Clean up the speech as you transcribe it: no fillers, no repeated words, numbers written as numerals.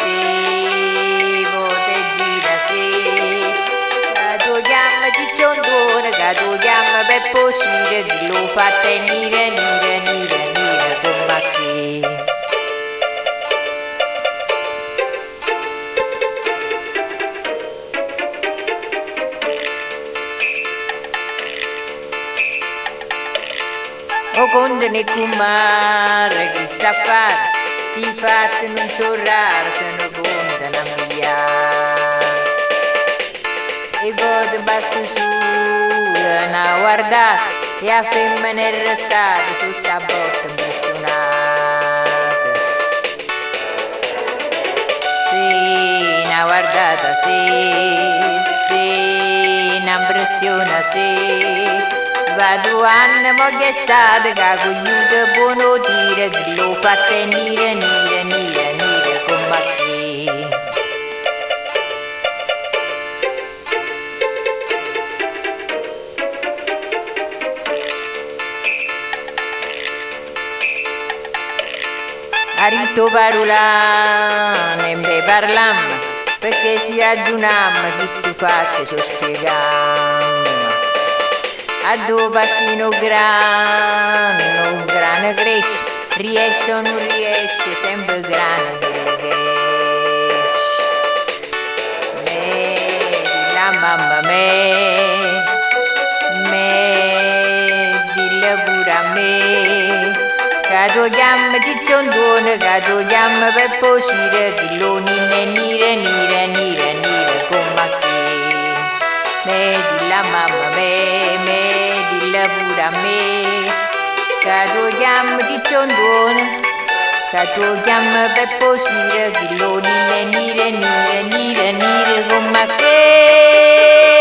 sì, vote gira sì. Gado chiama cicciondone, gado chiama Beppo Sire, chi lo fa tenere, nire, come che. O conde ne kumar, chi sta a fare? Sti fatti non so raro, se ne contano a migliaia. E vado basso su, una guardata, e a femmine restate su sta botta impressionata. Sì, una guardata, sì, una impressione, sì. Vado anni mo che è stato che cogliuto buono dire che lo fa tenere, nire, come che. A rito parolane, ne parliamo, perché si ragionammo che sti fatti so spiegando. A due partino grano cresce, riesce o non riesce, sempre grano cresce. La mamma dilla pure a me, che tu chiami cicciondone, che tu chiami per posire, che lo nire, come che. Dilla mamma dilla pure a me, che tu chiami cicciondone, che tu chiami per posire, che lo nire, come che.